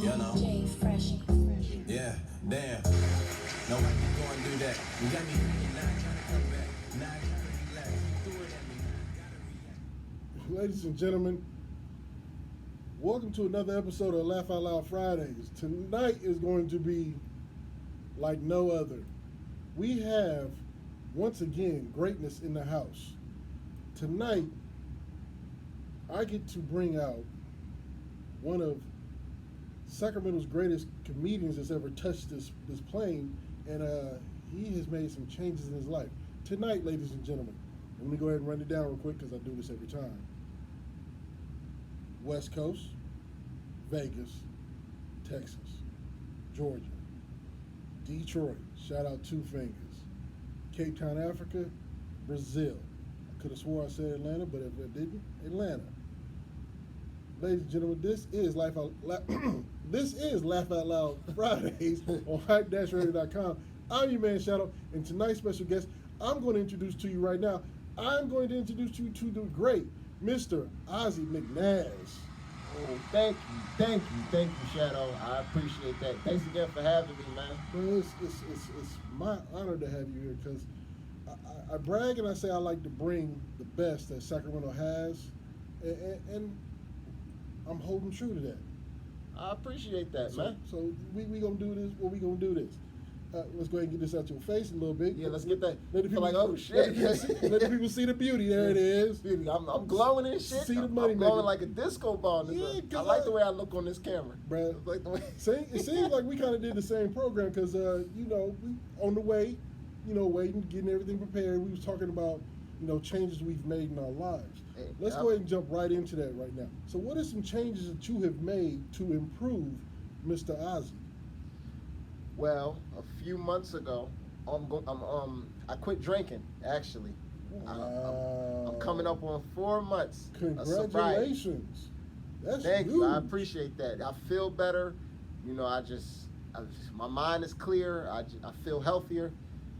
You know? Yeah, damn. Nobody gonna do that. You got me not trying to come back, not trying to relax. You threw it at me, now I gotta react. Ladies and gentlemen, welcome to another episode of Laugh Out Loud Fridays. Tonight is going to be like no other. We have, once again, greatness in the house. Tonight, I get to bring out one of Sacramento's greatest comedians that's ever touched this plane, and he has made some changes in his life. Tonight, ladies and gentlemen, let me go ahead and run it down real quick because I do this every time. West Coast, Vegas, Texas, Georgia, Detroit, shout out Two Fingers, Cape Town, Africa, Brazil. I could have swore I said Atlanta, but if I didn't, Atlanta. Ladies and gentlemen, this is Laugh Out Loud Fridays on hype-radio.com. I'm your man Shadow, and tonight's special guest, I'm going to introduce to you right now. I'm going to introduce you to the great Mr. Ozzy McNazz. Oh, thank you, Shadow. I appreciate that. Thanks again for having me, man. Well, it's my honor to have you here because I brag and I say I like to bring the best that Sacramento has, and I'm holding true to that. I appreciate that, man. So we gonna do this. Well, we gonna do this. Let's go ahead and get this out your face a little bit. Yeah, let's get that. Let the people, like, oh shit. Let the people see the beauty. There it is. Beauty. I'm glowing and shit. See the money. I'm glowing like a disco ball. Yeah, I like the way I look on this camera, bro. Like the way. It seems like we kind of did the same program because we on the way, waiting, getting everything prepared. We was talking about changes we've made in our lives. Hey, Let's go ahead and jump right into that right now. So, what are some changes that you have made to improve Mr. Ozzy? Well, a few months ago, I quit drinking. Actually, Wow. I'm coming up on 4 months. Congratulations. That's Thank huge. you. I appreciate that. I feel better. I just my mind is clear. I feel healthier.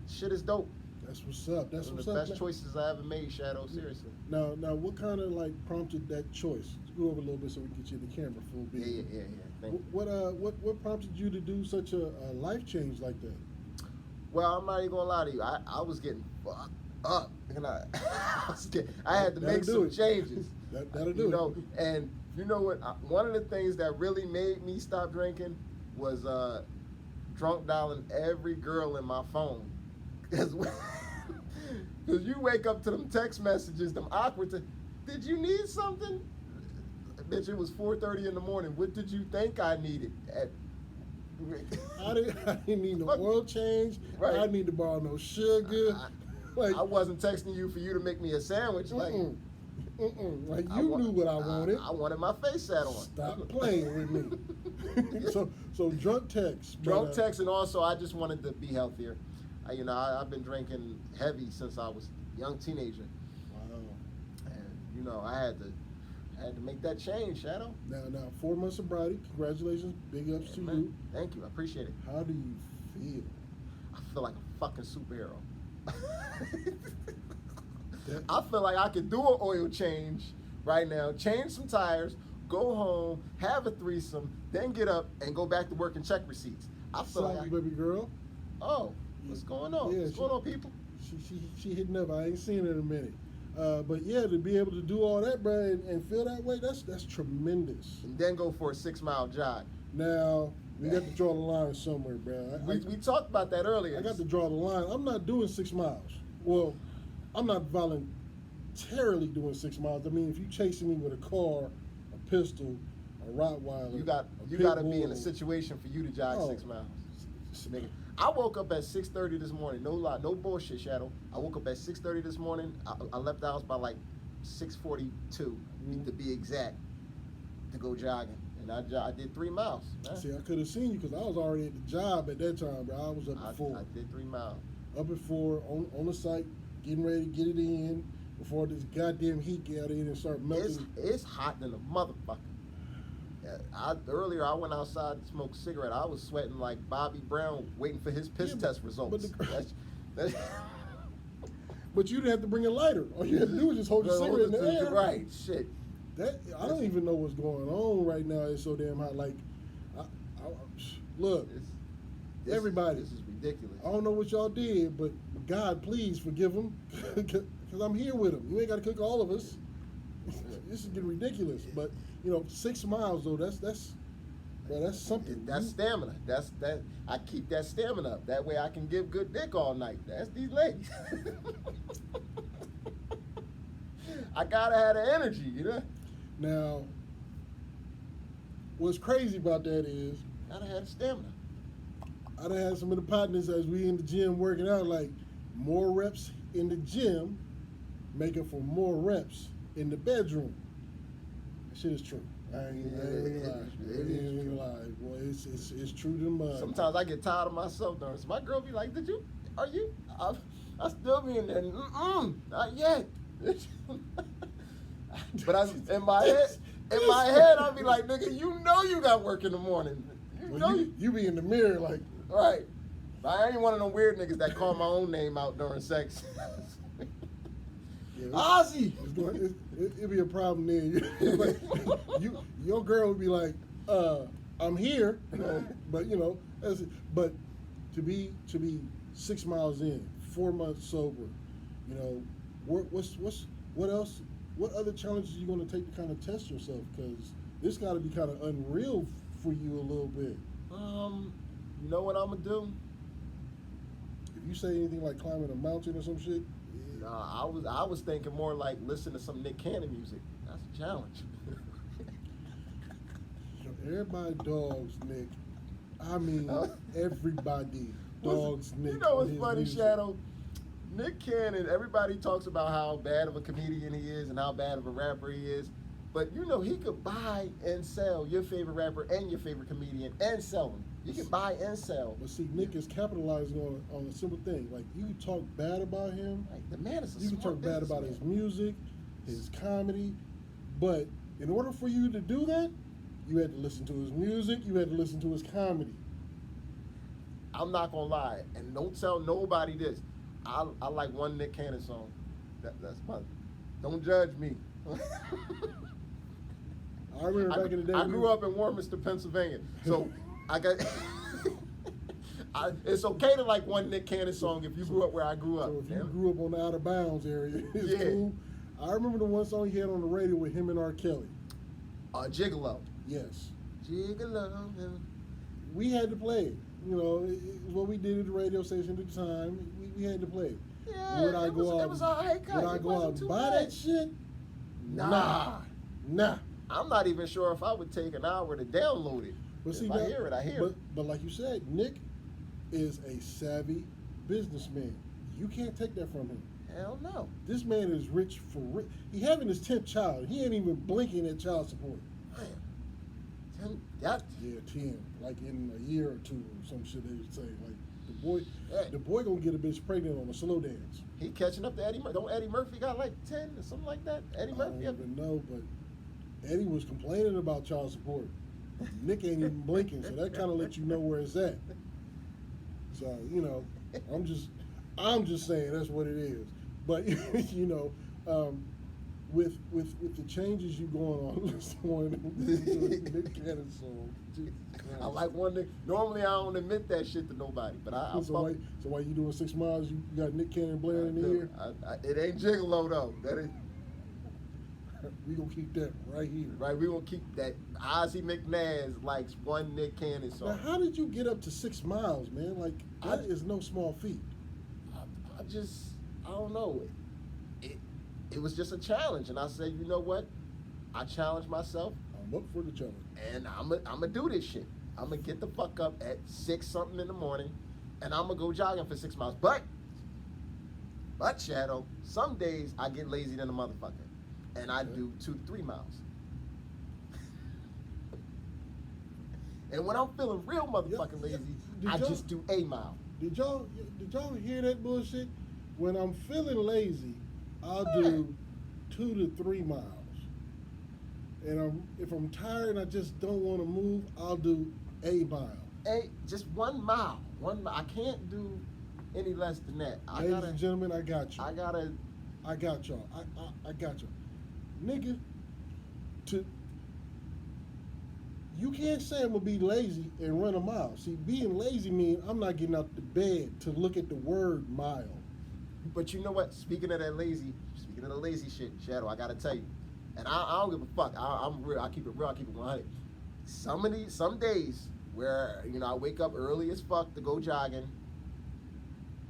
Shit is dope. That's what's up. That's One what's of the up. best choices I ever made, Shadow. Seriously. Now, what kind of prompted that choice? Let's go over a little bit so we can get you in the camera full bit. Yeah. Thank you. What prompted you to do such a life change like that? Well, I'm not even gonna lie to you. I was getting fucked up, and I had to make some changes. That'll do it. And you know what? One of the things that really made me stop drinking was drunk dialing every girl in my phone. Because you wake up to them text messages, them awkward. Did you need something? Bitch, it was 4:30 in the morning. What did you think I needed? I didn't need no oil change. Right. I didn't need to borrow no sugar. I wasn't texting you for you to make me a sandwich. Like you knew what I wanted. I wanted my face sat on. Stop playing with me. So drunk text. Drunk text, and also I just wanted to be healthier. I've been drinking heavy since I was a young teenager. Wow. And I had to make that change, Shadow. Now 4 months sobriety. Congratulations. Big ups to man. you. Thank you. I appreciate it. How do you feel? I feel like a fucking superhero. I feel like I could do an oil change right now, change some tires, go home, have a threesome, then get up and go back to work and check receipts. I feel like baby girl. Oh, what's going on? Yeah, what's going on, people? She hitting up. I ain't seen her in a minute. But yeah, to be able to do all that, bro, and feel that way, that's tremendous. And then go for a 6-mile jog. Now, we got to draw the line somewhere, bro. We talked about that earlier. I got to draw the line. I'm not doing 6 miles. Well, I'm not voluntarily doing 6 miles. I mean, if you chasing me with a car, a pistol, a Rottweiler, you got to be in a situation for you to jog 6 miles. Nigga. I woke up at 6:30 this morning. No lie, no bullshit, Shadow. I woke up at 6:30 this morning. I left the house by like 6:42 to be exact to go jogging, and I did 3 miles. Man. See, I could have seen you because I was already at the job at that time, bro. I was up at 4. I did 3 miles. Up at 4 on the site, getting ready to get it in before this goddamn heat get in and start melting. It's hot than a motherfucker. Earlier I went outside to smoke a cigarette. I was sweating like Bobby Brown waiting for his piss test results. But you didn't have to bring a lighter. All you had to do was just hold your cigarette in the air. Right, shit. I don't even know what's going on right now. It's so damn hot. Like, Look, everybody. This is ridiculous. I don't know what y'all did, but God, please forgive them, because I'm here with them. You ain't got to cook all of us. This is getting ridiculous. But 6 miles though, that's something. That's stamina. That I keep that stamina up. That way I can give good dick all night. That's these ladies. I gotta have the energy, Now, what's crazy about that is Gotta have the stamina. I done had some of the partners as we in the gym working out, like more reps in the gym make up for more reps in the bedroom. That shit is true. I ain't gonna lie. Boy, it's true to the mud. Sometimes I get tired of myself though. So my girl be like, are you? I still be in there. Not yet. But in my head, I'll be like, nigga, you know you got work in the morning. You be in the mirror like, right. But I ain't one of them weird niggas that call my own name out during sex. yeah, Ozzy. It'd be a problem then. Like, your girl would be like, I'm here, but but to be 6 miles in, 4 months sober, what else? What other challenges are you going to take to kind of test yourself? Because this got to be kind of unreal for you a little bit. You know what I'm gonna do? If you say anything like climbing a mountain or some shit. Nah, I was thinking more like listen to some Nick Cannon music. That's a challenge. Everybody dogs Nick. I mean, everybody dogs Nick. You know what's his funny, music. Shadow? Nick Cannon, everybody talks about how bad of a comedian he is and how bad of a rapper he is. But he could buy and sell your favorite rapper and your favorite comedian and sell them. You can buy and sell. But see, Nick is capitalizing on a simple thing. Like, you can talk bad about him. Like, the man is a You can talk bad about his music, his comedy. But in order for you to do that, you had to listen to his music, you had to listen to his comedy. I'm not gonna lie, and don't tell nobody this. I like one Nick Cannon song. That's my. Don't judge me. I remember back in the day. I grew up in Warminster, Pennsylvania, so I got. It's okay to like one Nick Cannon song if you grew up where I grew up. So if you grew up on the Out of Bounds area, it's cool. I remember the one song he had on the radio with him and R. Kelly. Gigolo. Yes. Gigolo. We had to play it. It was what we did at the radio station at the time. We had to play it. Yeah, Would I go out? It was all right, Would I go out and buy that shit? Nah. Nah. I'm not even sure if I would take an hour to download it. But see, I hear it. But like you said, Nick is a savvy businessman. You can't take that from him. Hell no. This man is rich for rich. He having his 10th child. He ain't even blinking at child support. Man. Yeah, 10. Like in a year or two or some shit they would say. Like the boy gonna get a bitch pregnant on a slow dance. He catching up to Eddie Murphy. Don't Eddie Murphy got like 10 or something like that? Eddie Murphy. I don't even know, but Eddie was complaining about child support. Nick ain't even blinking, so that kind of lets you know where it's at. So I'm just saying that's what it is. But with the changes you going on, listening to Nick Cannon song. I like one Nick. Normally I don't admit that shit to nobody, but I. So why you doing 6 miles? You got Nick Cannon blaring in the ear. It ain't Gigolo though. That is. We gonna keep that right here. Right, we gonna keep that. Ozzy McNazz likes one Nick Cannon song. Now, how did you get up to 6 miles, man? Like, that is no small feat. I don't know. It was just a challenge, and I said, you know what? I challenged myself. I'm up for the challenge. And I'm gonna do this shit. I'm gonna get the fuck up at 6 something in the morning, and I'm gonna go jogging for 6 miles. But Shadow, some days I get lazy than a motherfucker. And I do 2 to 3 miles. And when I'm feeling real motherfucking lazy, I just do a mile. Did y'all hear that bullshit? When I'm feeling lazy, I'll do 2 to 3 miles. And if I'm tired and I just don't want to move, I'll do a mile. Just 1 mile. 1 mile. I can't do any less than that. Ladies and gentlemen, I got you. I got y'all. I got y'all. Nigga, you you can't say I'm gonna be lazy and run a mile. See, being lazy means I'm not getting out the bed to look at the word mile. But you know what? Speaking of the lazy shit, Shadow, I gotta tell you, and I don't give a fuck. I'm real. I keep it real. I keep it 100. Some days where I wake up early as fuck to go jogging,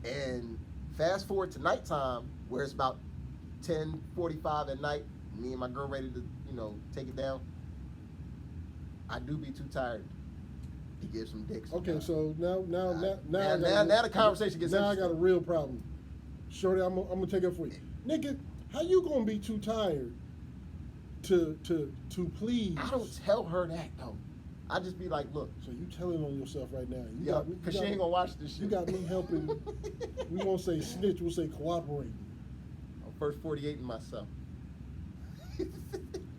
and fast forward to nighttime where it's about 10:45 at night. Me and my girl ready to take it down. I do be too tired to give some dicks. Okay, so now the conversation gets now. I interesting. got a real problem. Shorty, I'm gonna take up for you, nigga. How you gonna be too tired to please? I don't tell her that though. I just be like, look. So you telling on yourself right now? Because she ain't gonna watch this shit. You got me helping. We won't say snitch. We'll say cooperating. I'm first 48 in myself.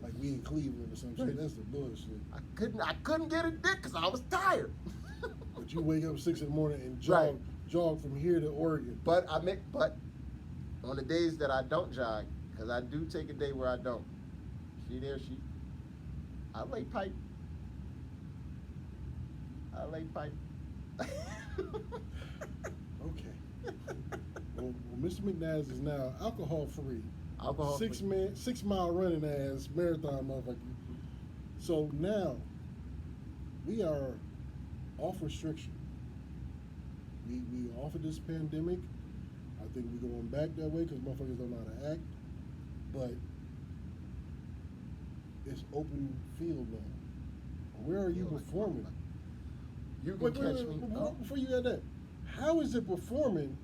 Like we in Cleveland or some shit. That's the bullshit. I couldn't get a dick because I was tired. But you wake up 6 in the morning and Right. jog from here to Oregon. But on the days that I don't jog, because I do take a day where I don't. I lay pipe. Okay. Well, Mr. McNazz is now alcohol free. 6 mile running ass marathon motherfucker. So now we are off restriction. We off of this pandemic. I think we're going back that way because motherfuckers don't know how to act. But it's open field now. Where are you performing? You can catch me. Before you add that, how is it performing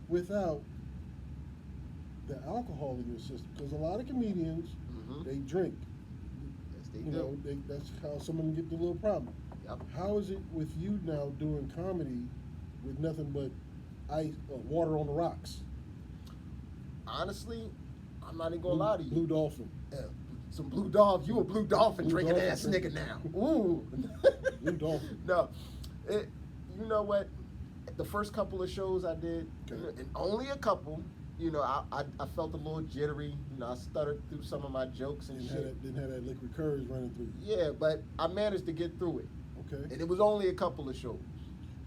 without the alcohol in your system? Because a lot of comedians, they drink. Yes, they do. That's how some of them get the little problem. Yep. How is it with you now doing comedy with nothing but ice, water on the rocks? Honestly, I'm not even gonna lie to you. Blue Dolphin. Some Blue Dolphin. You a Blue Dolphin drinking ass nigga now. Ooh. Blue Dolphin. No. You know what? The first couple of shows I did, and only a couple, I felt a little jittery. I stuttered through some of my jokes and shit. Didn't have that liquid courage running through you. Yeah, but I managed to get through it. Okay. And it was only a couple of shows.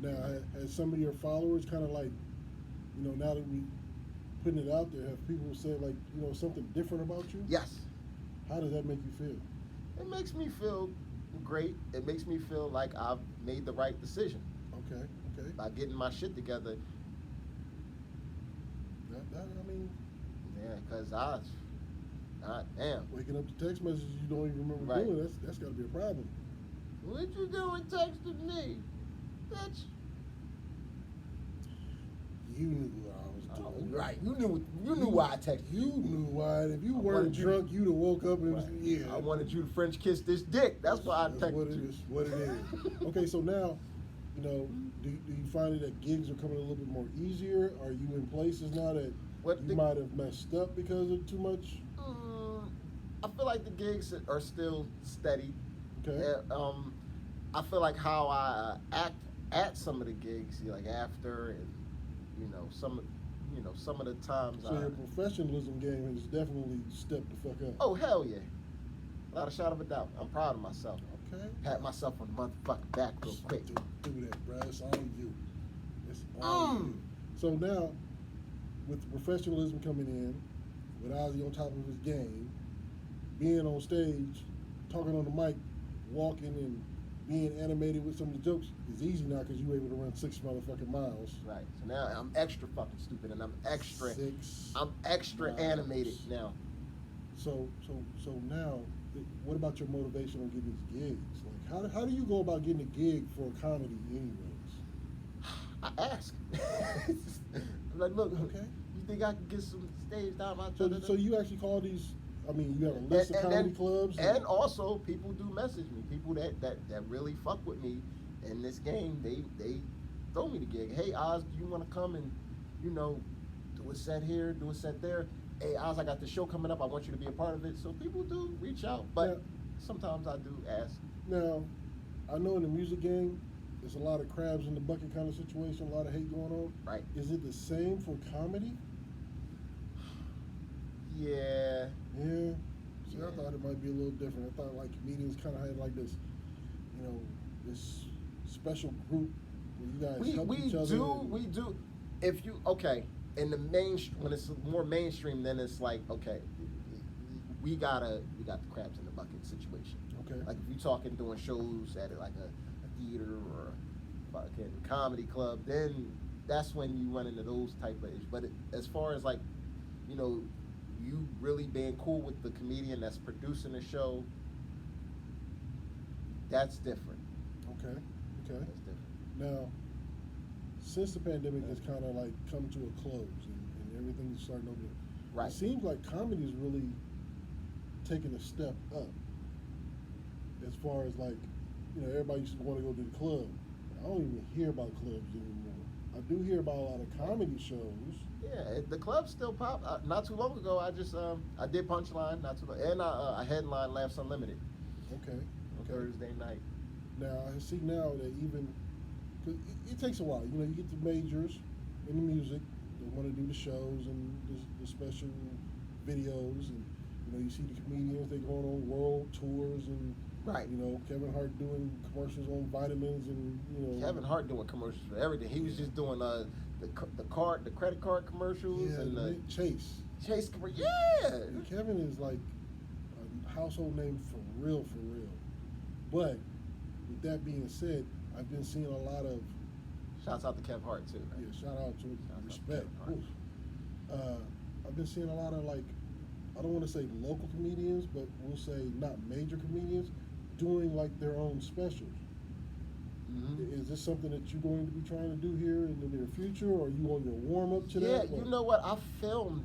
Now, has some of your followers kind of like, now that we putting it out there, have people said like, something different about you? Yes. How does that make you feel? It makes me feel great. It makes me feel like I've made the right decision. Okay. By getting my shit together. Yeah, because damn. Waking up to text messages you don't even remember doing, that's got to be a problem. What you doing texting me? Bitch. You knew what I was doing. Right. You knew why I texted you. You knew why. If you weren't drunk, you'd have woke up and I wanted you to French kiss this dick. That's why I texted you. What it is. Okay, so now, do you find that gigs are coming a little bit more easier? Are you in places now that you might have messed up because of too much? I feel like the gigs are still steady. Okay. I feel like how I act at some of the gigs, like after, and some of the times. So your professionalism game has definitely stepped the fuck up. Oh hell yeah, without a shadow of a doubt. I'm proud of myself. Okay. Pat myself on the motherfucking back real quick. Do that, bro. It's all you. It's all you. So now, with the professionalism coming in, with Ozzy on top of his game, being on stage, talking on the mic, walking and being animated with some of the jokes is easy now because you're able to run 6 motherfucking miles. Right. So now I'm extra fucking stupid and I'm extra miles. animated now. So now, what about your motivation on getting these gigs? Like, how do you go about getting a gig for a comedy anyways? I ask. I'm like, look, you think I can get some stage time? So you actually call these? I mean, you have a list of comedy clubs, and also people do message me. People that really fuck with me in this game, they throw me the gig. Hey Oz, do you want to come and do a set here, do a set there? Hey Oz, I got the show coming up. I want you to be a part of it. So people do reach out, but sometimes I do ask. Now, I know in the music game, there's a lot of crabs in the bucket kind of situation, a lot of hate going on. Right. Is it the same for comedy? Yeah. Yeah. See, I thought it might be a little different. I thought like comedians kind of had like this this special group where you guys help each other? We do. If you in the when it's more mainstream, then it's like we got the crabs in the bucket situation. Okay. Like if you're talking doing shows at like a theater or a fucking comedy club, then that's when you run into those type of issues. But as far as like, you really being cool with the comedian that's producing the show, that's different. Okay. That's different. Now, since the pandemic has kind of like come to a close and everything's starting over, Right. It seems like comedy is really taking a step up. As far as like, everybody used to want to go to the club. I don't even hear about clubs anymore. I do hear about a lot of comedy shows. Yeah, the club still pop. Not too long ago, I just I did Punchline, not too long, and I headline Laughs Unlimited. Okay. On Thursday night. Now I see now that even, cause it takes a while. You get the majors in the music. They want to do the shows and the special videos, and you see the comedians. They going on world tours and. Right. Kevin Hart doing commercials on vitamins and Kevin Hart doing commercials for everything. He was just doing the credit card commercials and the Chase. Yeah. And Kevin is like a household name for real. But with that being said, I've been seeing a lot of. Shouts out to Kevin Hart too. Yeah, shout out to respect. Kevin Hart. I've been seeing a lot of like, I don't want to say local comedians, but we'll say not major comedians, doing like their own specials. Mm-hmm. Is this something that you're going to be trying to do here in the near future, or are you on your warm up to that? Yeah, you know what? I filmed,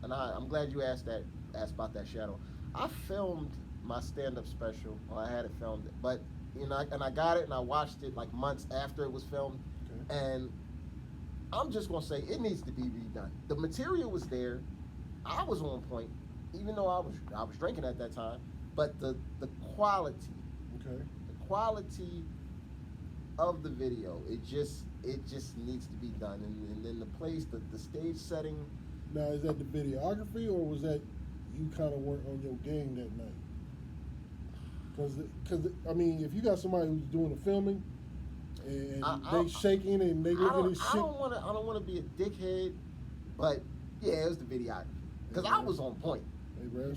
and I'm glad you asked about that, Shadow. I filmed my stand-up special. Well, I had it filmed, but and I got it and I watched it like months after it was filmed, and I'm just gonna say it needs to be redone. The material was there. I was on point, even though I was drinking at that time. But the quality, the quality of the video, it just needs to be done. And then the place, the stage setting. Now, is that the videography, or was that you kind of weren't on your game that night? Because I mean, if you got somebody who's doing the filming and they shaking and they looking at shit, I don't want to be a dickhead, but yeah, it was the videography. Because I was on point. Hey, bro,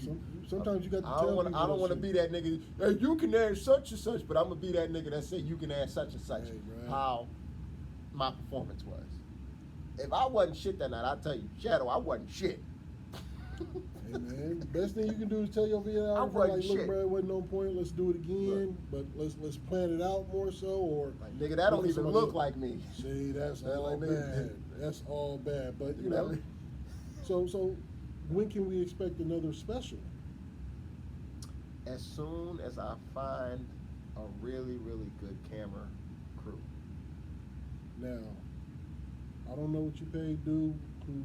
sometimes you got to I tell people. I don't want to be that nigga. Hey, you can add such and such, but I'm gonna be that nigga that say you can add such and such. Hey, how my performance was. If I wasn't shit that night, I tell you, Shadow, I wasn't shit. Hey man, the best thing you can do is tell your videographer, like, look, bro, it wasn't on point. Let's do it again, but let's plan it out more so. Or like, nigga, that don't even look like me. See, that's all bad. That's all bad. But so when can we expect another special? As soon as I find a really, really good camera crew. Now, I don't know what you paid dude who,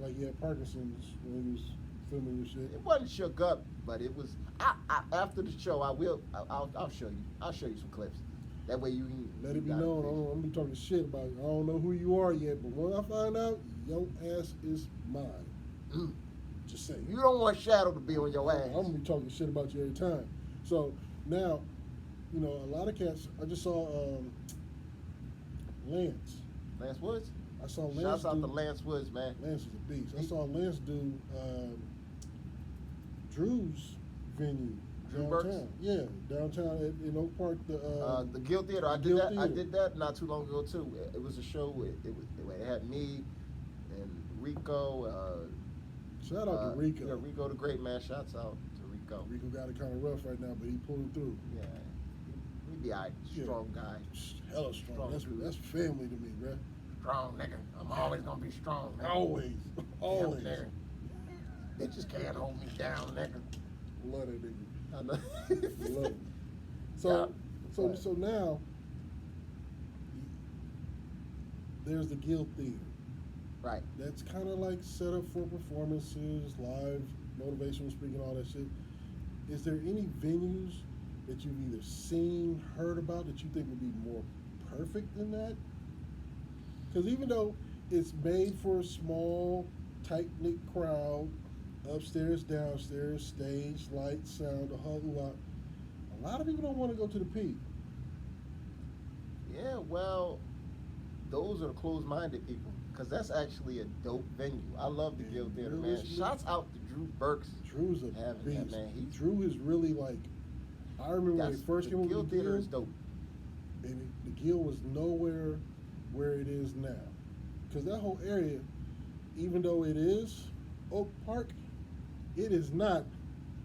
like he had Parkinson's when he was filming your shit. It wasn't shook up, but it was. After the show, I'll show you. I'll show you some clips. That way you can let it be known. I'm gonna be talking shit about you. I don't know who you are yet, but when I find out, your ass is mine. Just saying. You don't want Shadow to be on your ass. I'm gonna be talking shit about you every time. So now, a lot of cats. I just saw Lance. Lance Woods. I saw Lance. Shouts out to Lance Woods, man. Lance is a beast. I saw Lance do Drew's venue downtown. Yeah, downtown in Oak Park. The Guild Theater. I did that not too long ago too. It was a show. It had me and Rico. Shout out to Rico. Yeah, Rico the great man. Shouts out to Rico. Rico got it kind of rough right now, but he pulled through. Yeah, he be alright. Strong guy. Hella strong. That's family to me, bro. Strong nigga. I'm always gonna be strong. Nigga. Always. Damn, nigga. They just can't hold me down, nigga. Love that nigga. I know. Love it. So now there's the Guild Theater. Right. That's kind of like set up for performances, live, motivational speaking, all that shit. Is there any venues that you've either seen, heard about that you think would be more perfect than that? Because even though it's made for a small, tight-knit crowd, upstairs, downstairs, stage, lights, sound, a lot of people don't want to go to the P. Yeah, well, those are the closed-minded people, because that's actually a dope venue. I love the Yeah, Guild Theater, man. realistically, Shouts out to Drew Burks. Drew's a Having beast. that, man. Drew is really like. I remember when That's, they first the came over to Guild the Theater Guild, is dope. and the Guild was nowhere where it is now. Because that whole area, even though it is Oak Park, it is not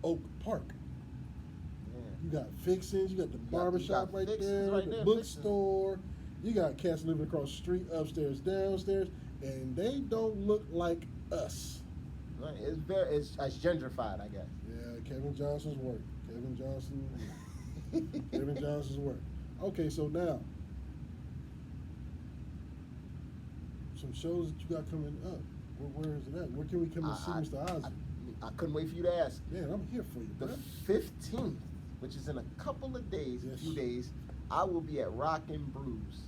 Oak Park. Yeah. You got Fixins, you got the You barbershop got right Fixins there, right the there, bookstore. You got cats living across the street, upstairs, downstairs, and they don't look like us. Right. It's gentrified, I guess. Yeah, Kevin Johnson's work. Kevin Johnson's work. Okay, so now, some shows that you got coming up. Where is it at? Where can we come and see Mr. Ozzy? I couldn't wait for you to ask. Man, I'm here for you, The bro. 15th, which is in a couple of days, Yes. a few days, I will be at Rock and Brews.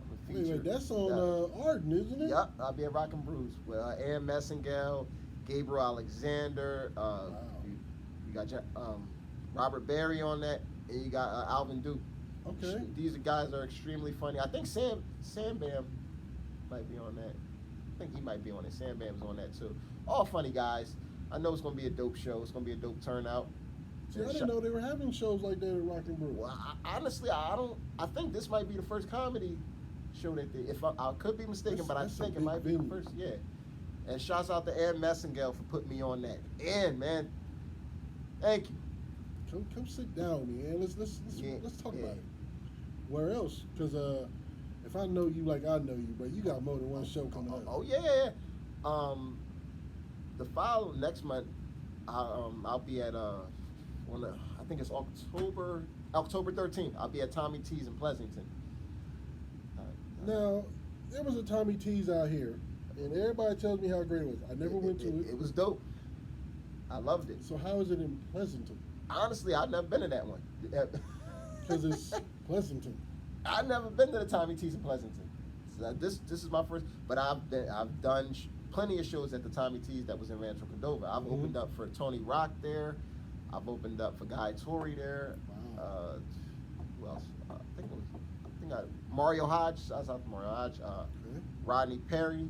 I'm a Wait, feature. that's on Arden, isn't it? Yep, I'll be at Rock and Brews with Aaron Messingale, Gabriel Alexander. You got Robert Barry on that, and you got Alvin Duke. Okay. These guys are extremely funny. I think Sam Bam might be on that. I think he might be on it. Sam Bam's on that too. All funny guys. I know it's gonna be a dope show. It's gonna be a dope turnout. See, I didn't know they were having shows like that at Rock and Brew. Well, honestly, I don't. I think this might be the first comedy show that they. If I could be mistaken, but I That's a think it big might be the venue. first. Yeah. And shouts out to Aaron Messingale for putting me on that. And man, thank you. Come sit down with me, man. Let's Yeah, talk yeah. about it. Where else? Because if I know you like I know you, but you got more than one show coming up. Oh yeah. The following next month, I'll be at I think it's October 13th. I'll be at Tommy T's in Pleasanton. Now, there was a Tommy T's out here, and everybody tells me how great it was. I never went to it. It was dope. I loved it. So how is it in Pleasanton? Honestly, I've never been to that one. Because it's Pleasanton. I've never been to the Tommy T's in Pleasanton. So this is my first, but I've done plenty of shows at the Tommy T's that was in Rancho Cordova. I've Mhm. opened up for Tony Rock there. I've opened up for Guy Torrey there. Wow. Who else? Mario Hodge. I was out to Mario Hodge. Okay. Rodney Perry.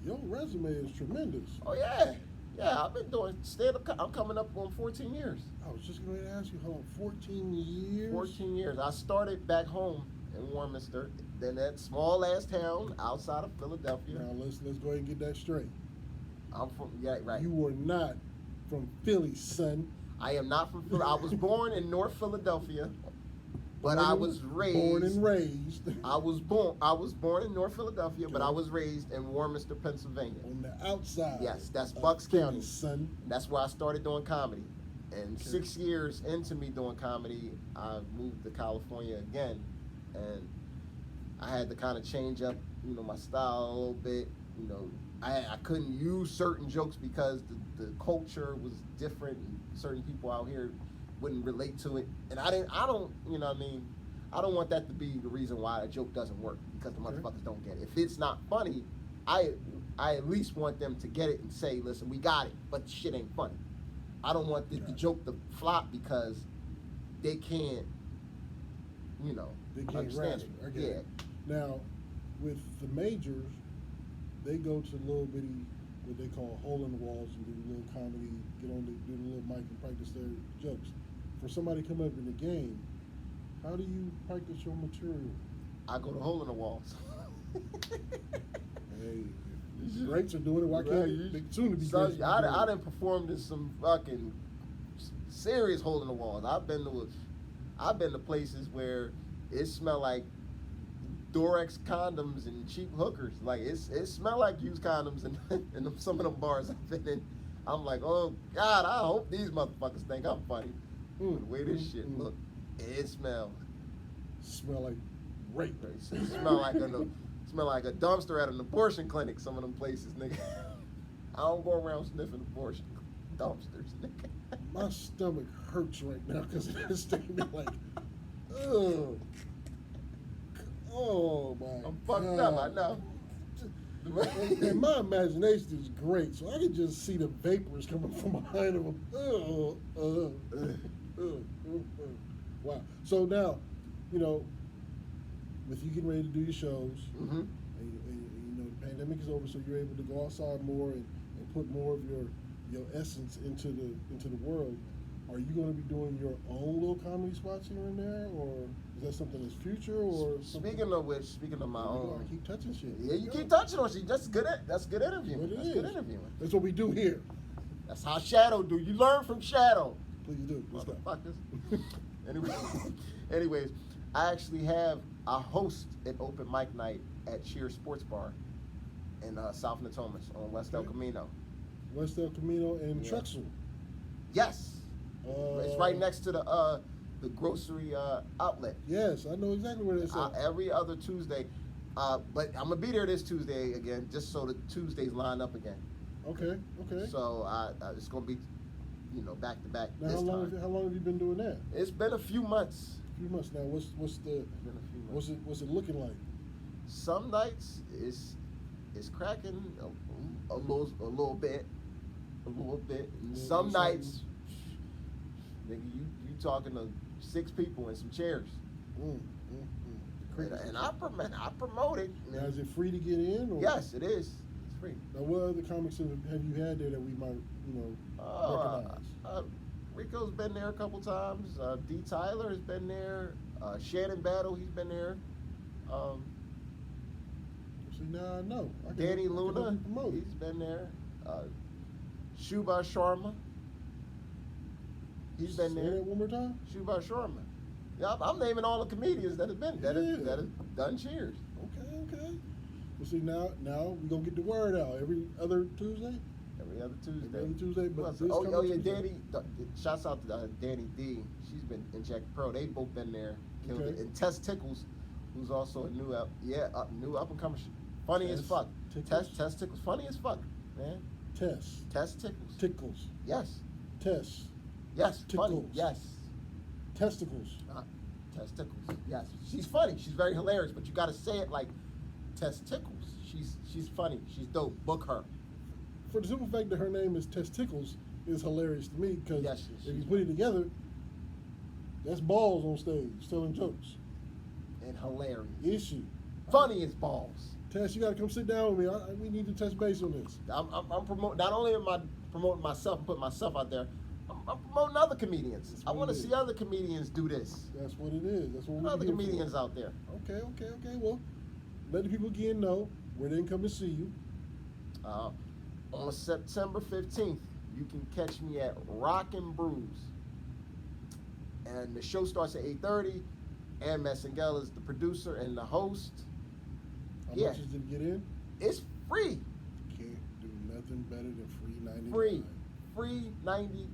Your resume is tremendous. Oh yeah, I've been doing stand up. I'm coming up on 14 years. I was just going to ask you, how long? 14 years? 14 years. I started back home in Warminster, then that small ass town outside of Philadelphia. Now let's go ahead and get that straight. I'm from right. You were not from Philly, son. I am not from Philly. I was born in North Philadelphia, but I was raised. Born and raised. I was born in North Philadelphia, but I was raised in Warminster, Pennsylvania. On the outside. Yes, that's of Bucks Philly, County. son. That's where I started doing comedy. And Okay. 6 years into me doing comedy, I moved to California again, and I had to kind of change up, my style a little bit. I couldn't use certain jokes because the culture was different, and certain people out here wouldn't relate to it. And I don't want that to be the reason why a joke doesn't work, because the Okay. motherfuckers don't get it. If it's not funny, I at least want them to get it and say, listen, we got it, but the shit ain't funny. I don't want the joke to flop because they can't, They can't understand grasp it. it. I get Yeah. it. Now, with the majors, they go to little bitty, what they call hole in the walls, and do a little comedy, do the little mic and practice their jokes. For somebody come up in the game, how do you practice your material? I go to hole in the walls. Hey, if the greats are doing it, why can't they soon to be So, greats? I done performed in some fucking serious hole in the walls. I've been to places where it smelled like Durex condoms and cheap hookers. Like it smelled like used condoms in some of them bars I've been in. I'm like, oh God, I hope these motherfuckers think I'm funny. The way this shit look, it smells. Smell like rape. It smell like a dumpster at an abortion clinic. Some of them places, nigga. I don't go around sniffing abortion dumpsters, nigga. My stomach hurts right now because of this statement. Like, ugh. Oh my I'm fucked God. up, I know. And my imagination is great, so I can just see the vapors coming from behind them. Wow. So now, you know, with you getting ready to do your shows, Mm-hmm. and you know the pandemic is over, so you're able to go outside more and put more of your essence into the world. Are you going to be doing your own little comedy spots here and there, or is that something that's future, or something? Speaking of which, speaking of my I own, keep touching shit. yeah, you There keep go. touching on shit. That's good. That's good interviewing. What it That's is. good interviewing. That's what we do here. That's how Shadow do. You learn from Shadow. Please do. Let's go. Motherfuckers. Anyways, I actually host an open mic night at Cheers Sports Bar in South Natomas on West El Okay. Camino. West El Camino and Yeah. Trexel. Yes, it's right next to the grocery outlet. Yes, I know exactly where that's at. Every other Tuesday, but I'm gonna be there this Tuesday again, just so the Tuesdays line up again. Okay. So it's gonna be, back to back Now, this how long time. have you been doing that? It's been a few months. A few months now. What's the It's been a few months. what's it looking like? Some nights it's cracking a little bit. And some little nights, nigga, you talking to 6 people in some chairs. And I promote it. Now, is it free to get in? Or? Yes, it is. It's free. Now, what other comics have you had there that we might, recognize? Rico's been there a couple times. D. Tyler has been there. Shannon Battle, he's been there. See, now I know. Danny I can help Luna, you promote it. he's been there. Shubha Sharma, he's been Say there. that one more time. Shubha Sharma. Yeah, I'm naming all the comedians that have been that have done Cheers. Okay. Well, see, now we're gonna get the word out every other Tuesday. Every other Tuesday. Every other Tuesday, but Plus, this coming yeah, Tuesday. Danny. Shouts out to Danny D. She's been in Jack Pro. They both been there, killed Okay. it. And Tess Tickles, who's also a new up and coming. Funny as Tess fuck. Tickles? Tess Tickles, funny as fuck, man. Tess. Tess Tickles. Tickles. Yes. Tess. Yes. Funny. Tickles. Yes. Testicles. Tess Tickles. Yes. She's funny. She's very hilarious, but you got to say it like Tess Tickles. She's funny. She's dope. Book her. For the simple fact that her name is Testicles is hilarious to me because Yes, if you she's put it together, that's balls on stage telling jokes. And hilarious. Is she? Funny as balls. Tess, you got to come sit down with me. We need to touch base on this. I'm promoting. Not only am I promoting myself and putting myself out there, I'm promoting other comedians. That's I what want to it is. see other comedians do this. That's what it is. That's what we're Other here for. comedians out there. Okay. Well, let the people again know where they can come and see you. On September 15th, you can catch me at Rock and Brews. And the show starts at 8:30. Ann Messingell is the producer and the host. How Yeah. much is it to get in? It's free. Can't do nothing better than free 99. Free 90.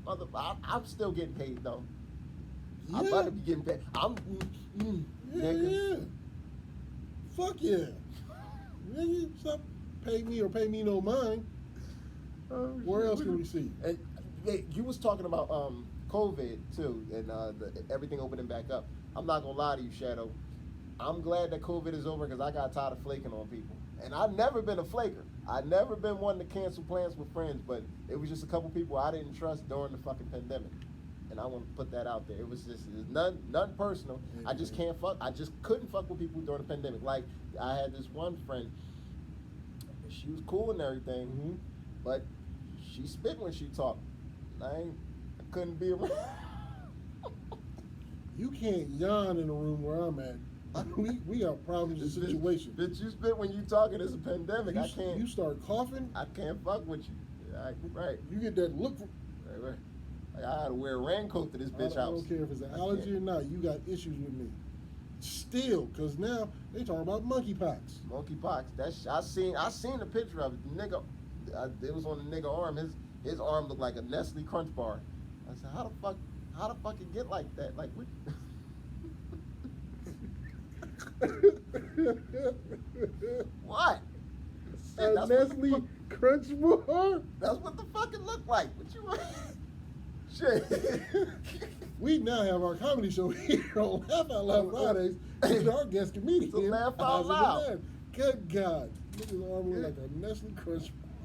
I'm still getting paid though. Yeah. I'm about to be getting paid. Yeah. Fuck yeah. Nigga, stop paying me or pay me no mind. Where else can we see you? And you was talking about COVID too, and everything opening back up. I'm not gonna lie to you, Shadow. I'm glad that COVID is over because I got tired of flaking on people. And I've never been a flaker. I've never been one to cancel plans with friends, but it was just a couple people I didn't trust during the fucking pandemic. And I want to put that out there. It was nothing personal. I just can't fuck. I just couldn't fuck with people during the pandemic. Like I had this one friend. She was cool and everything, Mm-hmm. but she spit when she talked. I couldn't be around. You can't yawn in the room where I'm at. We got problems and situations. Bitch, you spit when you talking. It's a pandemic. I You can't. start coughing, I can't fuck with you. Right. you get that look. Right. Like, I had to wear a raincoat to this bitch I house. don't care if it's an I allergy can't. or not. You got issues with me. Still, because now they talking about monkeypox. Monkeypox. I seen the picture of it. The nigga, it was on the nigga arm. His arm looked like a Nestle Crunch bar. I said, how the fuck it get like that? Like what? What? Shit, A that's what the Nestle fuck- Crunch bar? That's what the fuck it looked like. What you? Shit. We now have our comedy show here on Laugh Out Loud Fridays with our guest comedian. So Laugh Out Ozzy Loud. McNazz. Good God. Nigga's arm look like a Nestle Crunch bar.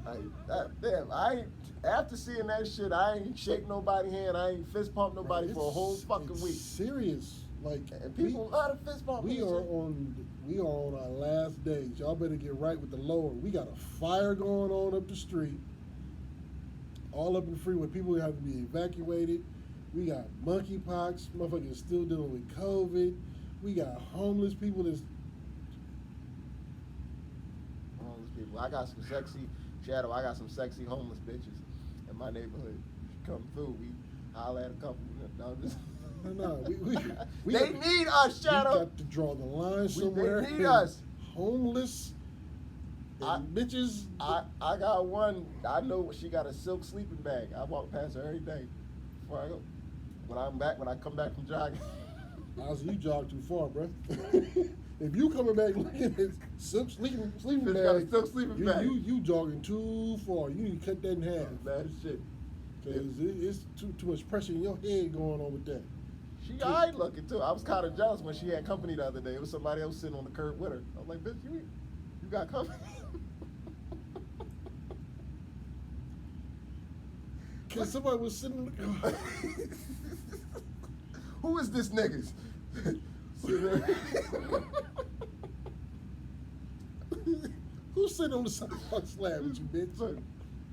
After seeing that shit, I ain't shake nobody's hand. I ain't fist pump nobody for a whole fucking week. Serious, like, And people love to fist pump. we are on our last days. Y'all better get right with the Lord. We got a fire going on up the street, all up in the freeway. People have to be evacuated. We got monkeypox. Motherfuckers still dealing with COVID. We got homeless people that's Homeless people. I got some sexy Shadow. I got some sexy homeless bitches in my neighborhood. Come through. We holler at a couple. No, just no. We they need us, Shadow. We got to draw the line somewhere. They need us. Homeless and bitches. I got one. I know she got a silk sleeping bag. I walk past her every day before I go. When I come back from jogging. Ozzy, you jog too far, bro. If you coming back looking at silk sleeping bag, got a silk sleeping bag. You jogging too far. You need to cut that in half. Bad as shit. Cause it's too much pressure in your head going on with that. She alright looking too. I was kind of jealous when she had company the other day. It was somebody else sitting on the curb with her. I was like, bitch, you got company. Cause somebody was sitting in the car. Who is this niggas? Who's sitting on the sidewalk slab with you,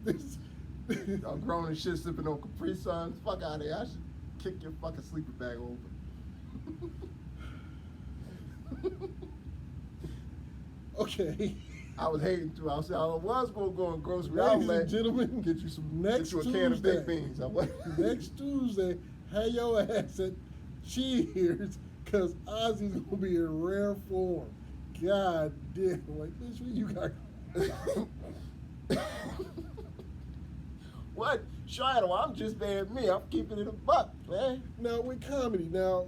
bitch? I'm grown and shit sipping on Capri Suns. Fuck out of here. I should kick your fucking sleeping bag open. Okay. I was hating too. I was going to go in grocery Ladies outlet. and gentlemen, Get you next a Tuesday, can of baked beans. Next Tuesday, have your ass at Cheers, cause Ozzy's gonna be in rare form. God damn, like bitch, what you got? What? Shadow, I'm just being me. I'm keeping it a buck, man. Now with comedy, I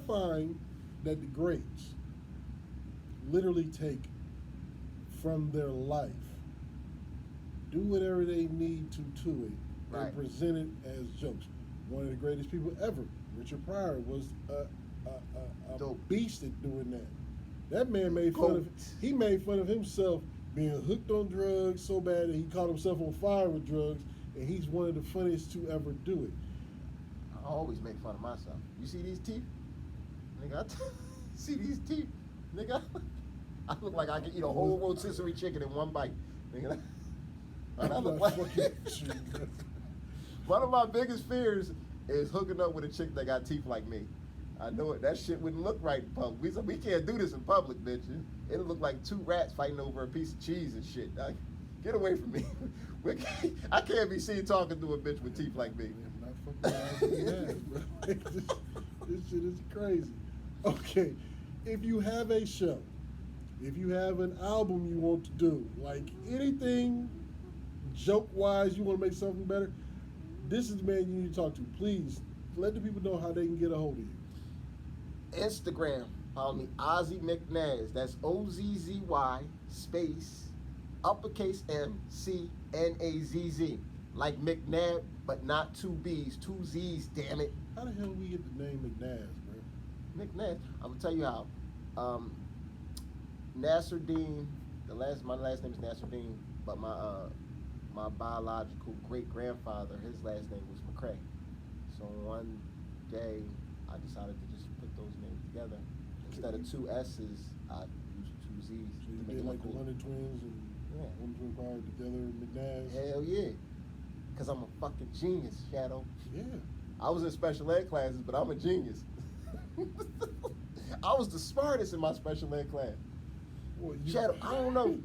find that the greats literally take from their life, do whatever they need to it, Right. and present it as jokes. One of the greatest people ever, Richard Pryor, was a Dope. beast at doing that. That man made fun of himself being hooked on drugs so bad that he caught himself on fire with drugs, and he's one of the funniest to ever do it. I always make fun of myself. You see these teeth? Nigga, see these teeth? Nigga, I look like I could eat a whole rotisserie chicken in one bite. Nigga, I look like one of my biggest fears is hooking up with a chick that got teeth like me. I know it. That shit wouldn't look right in public. We can't do this in public, bitch. It'll look like two rats fighting over a piece of cheese and shit. Get away from me. I can't be seen talking to a bitch with teeth like me. I'm not fucking ass, bro. This shit is crazy. Okay, if you have a show, if you have an album you want to do, like anything joke-wise, you want to make something better, this is the man you need to talk to. Please, let the people know how they can get a hold of you. Instagram, follow me, Ozzy McNazz. That's OZZY space uppercase MCNAZZ. Like McNabb, but not two B's, two Z's. Damn it. How the hell we get the name McNazz, bro? McNabb. I'm gonna tell you how. Nasruddin. My last name is Nasruddin, but my biological great grandfather, his last name was McCray. So one day I decided to just put those names together. Instead of two S's, I used two Z's. So you to make did it like look the cool. London Twins and Yeah. One Twin Power together, McNazz. Hell yeah. Because I'm a fucking genius, Shadow. Yeah. I was in special ed classes, but I'm a genius. I was the smartest in my special ed class. Well, Shadow, I don't know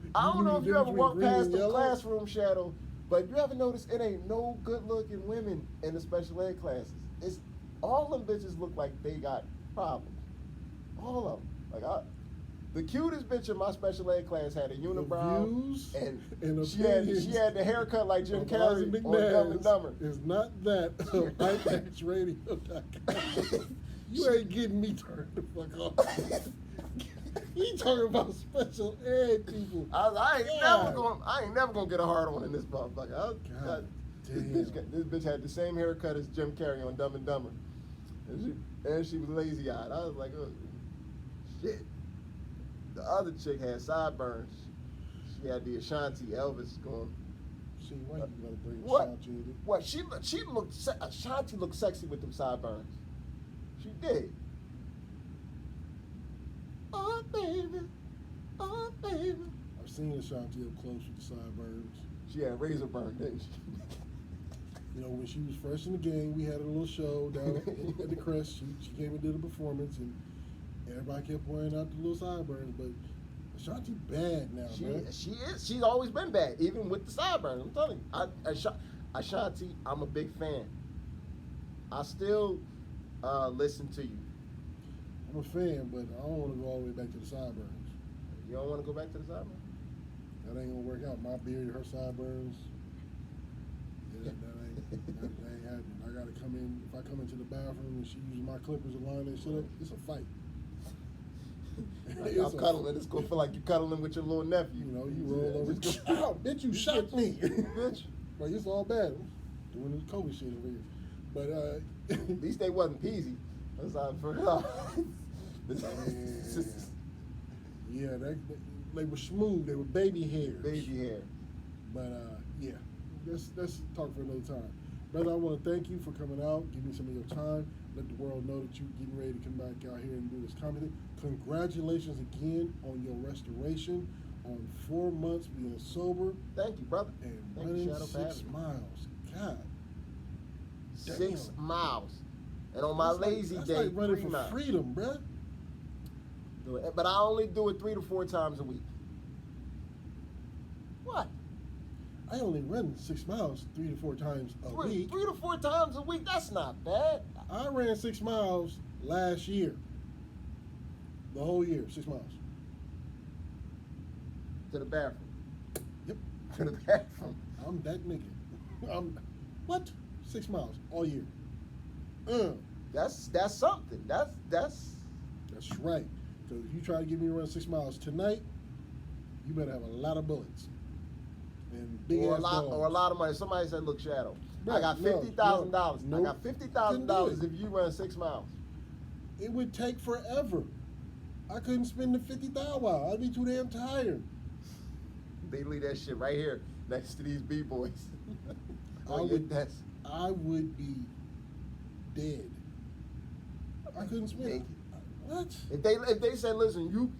if you ever walked past the classroom, Shadow, but you ever notice it ain't no good-looking women in the special ed classes. It's all them bitches look like they got problems. All of them. Like the cutest bitch in my special ed class had a unibrow, and she had the haircut like Jim Carrey on Dumb and Dumber. It's not that of IMAXradio.com. You ain't getting me turned the fuck off. He talking about special ed people. I ain't never gonna get a hard one in this motherfucker. God damn. This bitch had the same haircut as Jim Carrey on Dumb and Dumber, and she was lazy eyed. I was like, oh, shit. The other chick had sideburns. She had the Ashanti Elvis going. See, why you gotta bring What? Ashanti in it? What? She looked. Ashanti looked sexy with them sideburns. She did. Oh baby, oh baby. I've seen Ashanti up close with the sideburns. She had razor burn, didn't she? You know, when she was fresh in the game, we had a little show down at the Crest. She came and did a performance, and everybody kept pointing out the little sideburns. But Ashanti bad now, man. She is. She's always been bad, even with the sideburns. I'm telling you, Ashanti, I'm a big fan. I still listen to you. I'm a fan, but I don't want to go all the way back to the sideburns. You don't want to go back to the sideburns? That ain't gonna work out. My beard, her sideburns. Yeah, that ain't happening. I gotta come in. If I come into the bathroom and she uses my clippers to line that shit up, it's a fight. I'm cuddling. It's gonna feel like you're cuddling with your little nephew. You know, you roll over. Ow, bitch, you shot me. Bitch. Like, it's all bad. I'm doing this COVID shit over here. But, At least they wasn't peasy. That's how I forgot. yeah, they were smooth. They were baby hairs. Baby hair. But, yeah, let's talk for another time. Brother, I want to thank you for coming out, giving me some of your time. Let the world know that you're getting ready to come back out here and do this comedy. Congratulations again on your restoration, on 4 months being sober. Thank you, brother. And Thank running you, Shadow, for 6 having me. miles. God. 6 damn. miles. And on my lazy that's day, like running 3 for miles. freedom, bruh. But I only do it 3 to 4 times a week. What? I only run 6 miles 3 to 4 times a week. 3 to 4 times a week, that's not bad. I ran 6 miles last year. The whole year, 6 miles. To the bathroom. Yep. To the bathroom. I'm that nigga. What? 6 miles all year. That's something. That's That's right. So if you try to get me to run 6 miles tonight, you better have a lot of bullets. And big or ass dogs. a lot of money. Somebody said, "Look, Shadow, I Right, got no, $50,000. no, I got $50,000 couldn't if you run 6 miles." It would take forever. I couldn't spend the $50,000. I'd be too damn tired. They leave that shit right here next to these b-boys. I would be dead. I couldn't spend it. What? If they said, "Listen, you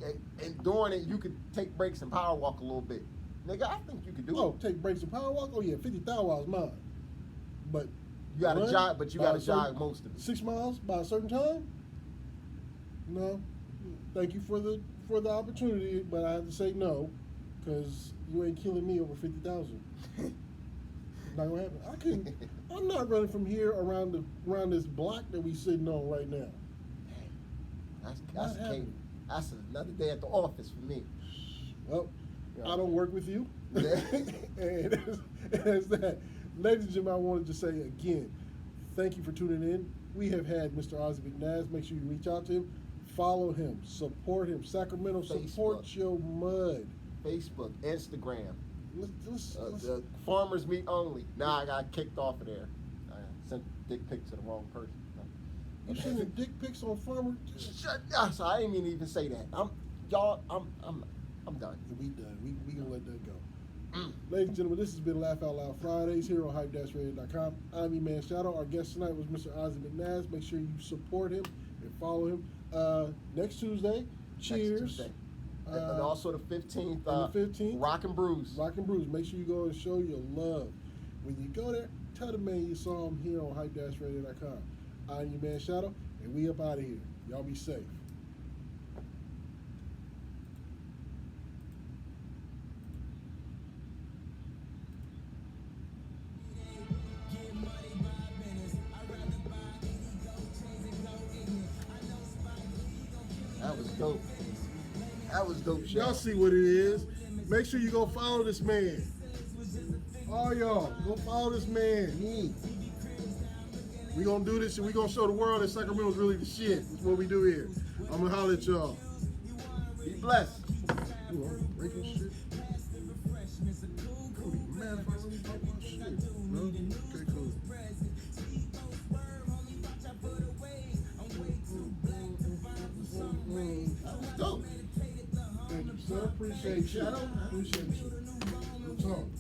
and during it you could take breaks and power walk a little bit," nigga, I think you could do Oh, it. take breaks and power walk? Oh yeah, $50,000 is mine. But You gotta run jog, but you by gotta a certain- jog most of it. 6 miles by a certain time? No. Thank you for the opportunity, but I have to say no, because you ain't killing me over 50,000. Not gonna happen. I couldn't. I'm not running from here around this block that we sitting on right now. That's Not happening. That's another day at the office for me. Well, Yeah. I don't work with you. Yeah. And as that, ladies and gentlemen, I wanted to say again, thank you for tuning in. We have had Mr. Ozzy McNazz. Make sure you reach out to him, follow him, support him. Sacramento, support Facebook. your mud. Facebook, Instagram, Let's the farmers meet only. Now I got kicked off of there. I sent dick pic to the wrong person. you sending dick pics on farmer? Shut up! So I didn't even say that. I'm done. We done. We gonna let that go. Ladies and gentlemen, this has been Laugh Out Loud Fridays here on hype-radio.com. I'm your man Shadow. Our guest tonight was Mr. Ozzy McNazz. Make sure you support him and follow him. Next Tuesday, cheers. Next Tuesday. And also the 15th. On the 15th, Rock and Brews. Rock and Brews. Make sure you go and show your love. When you go there, tell the man you saw him here on hype-radio.com. I'm your man Shadow, and we up out of here. Y'all be safe. That was dope. That was dope, shit. Y'all see what it is. Make sure you go follow this man. All y'all, go follow this man. Me. We gonna do this and we gonna show the world that Sacramento's really the shit. That's what we do here. I'm gonna holler at y'all. Be blessed. You know, breaking shit. I'll be mad if I really talk about shit. No? Okay, cool. That was dope. Thank you, sir. Appreciate you. Appreciate you. Good talk.